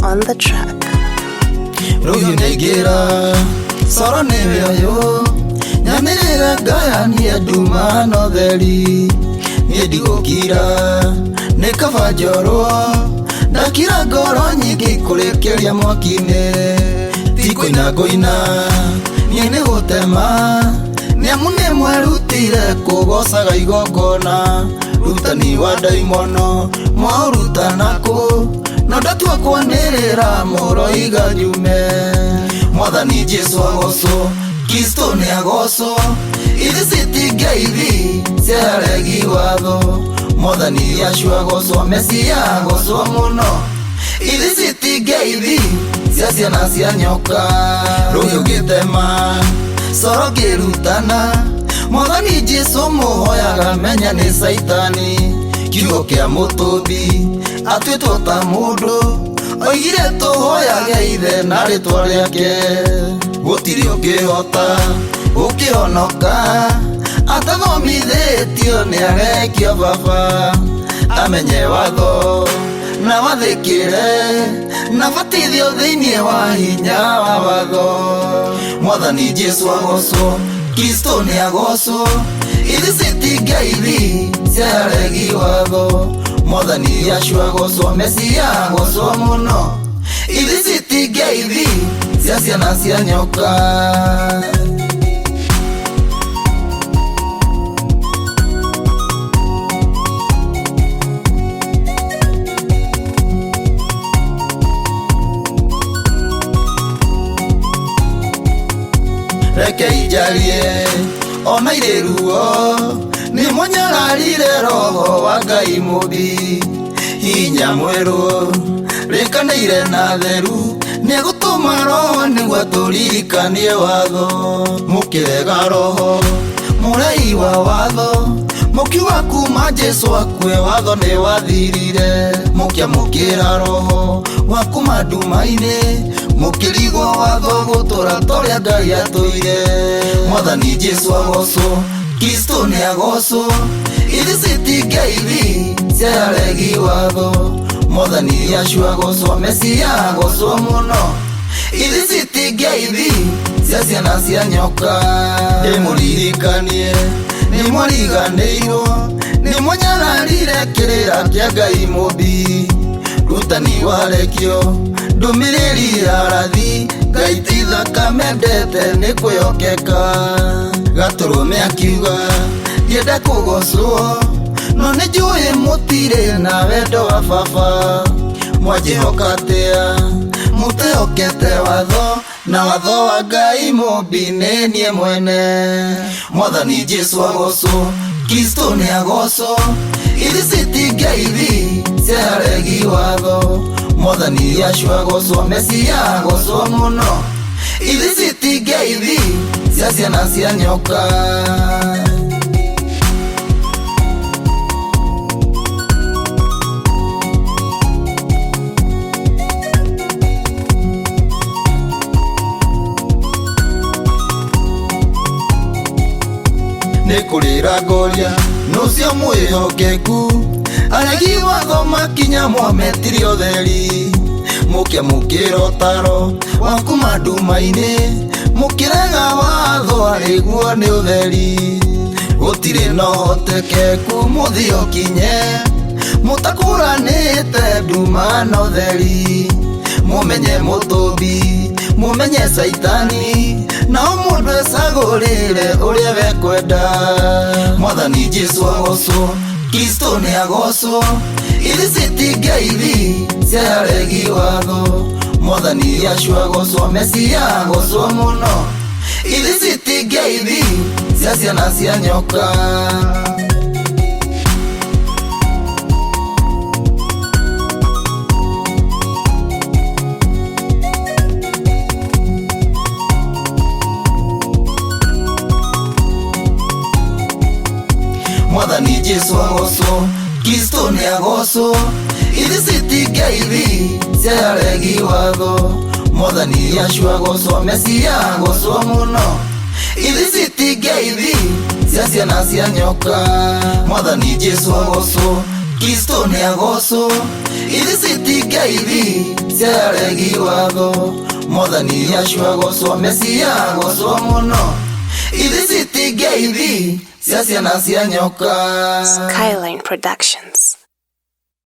on the track. Ruyu negira soro nebeyo nyamirira gaya ni duma no theri ni digokira ne kavajoro ndakira goro nyingi kurekeria mwakine tikoina goina ni ne gutema ni amune mwerutire kugocaga igongona rutani wa daimono mwarutanako no ndatua kwanirira moroiga nyume mwathani Jesu agoco Kristo ni agoco ithi citingeithi ciaregi watho mwathani Yesu agoco Mesia agoco muno ithi citingeithi cia ciana cia nyoka ruyu gitema soro girutana mwathani Jesu muhoyaga menya ni saitani kiugo kia mutumbi atwitwo ta mundu oigire tuhoyage ithe na ritwa riake gutiri ungihota ukihonoka atathomithitio ni arekio baba amenye watho na wathikire na batithio thiini wa hinya wa watho mwathani Jesu agoco Kristo ni agoco ithi citingeithi ciaregi watho mwathani Yesu agoco Mesia agoco muno ithi citingeithi cia ciana cia nyoka reke ijarie ona ireruo ni munyararire roho wa Ngai mubi hinya mweru rekaneire na theru ni gutuma roho niguo turirikanie watho mukirega roho murei wa watho mukiuga kuma Jesu akue watho ni wathirire mukiamukira roho wa kuma nduma-ini mukirigwo watho gutura toria Ngai atuire mwathani Jesu agoco Kristo ni agoco ithi citingeithi ciaregi watho mwathani Yesu agoco Mesia agoco muno ithi citingeithi cia ciana cia nyoka ndimuririkanie ni mwariganĩirwo ni munyararire kirira kia Ngai mubi rutani warekio ndumiriri ya rathi Ngai ti thakame ndete ni kwĩhokeka gaturume akiuga ndienda kũgocwo no nĩ njũĩ mũtirĩ na wendo wa baba mwanjĩhoka atĩa mũtehokete watho na watho wa Ngai mũmbi nĩ niĩ mwene mwathani Jesu agoco Kristo ni agoco ithi citingeithi ciaregi watho mwathani Yesu agoco Mesia agoco muno ithi citingeithi cia ciana cia nyoka nikurira ngoria nucio mwihokeku aregi watho makinya mwametiri utheri mukiamukira utaro wa kuma nduma-ini mukirega watho ariguo ni utheri gutiri no hotekeku muthio kinye mutakuranite nduma na utheri mumenye mutumbi mumenye saitani na mundu ecagurire uria wekwenda mwathani Jesu agoco Kristo ni agoco ithi citingeithi ciaregi watho mwathani Yesu agoco Mesia agoco muno ithi citingeithi cia ciana cia nyoka mwathani Jesu agoco Kristo ni agoco ithi citingeithi ciaregi watho mwathani Yesu agoco Mesia agoco muno ithi citingeithi cia ciana cia nyoka mwathani Jesu agoco Kristo ni agoco ithi gaithi ciaregi watho Mwathani acio agocwo Mesia agocwo muno Ithi citingeithi cia ciana cia nyoka. Skyline Productions.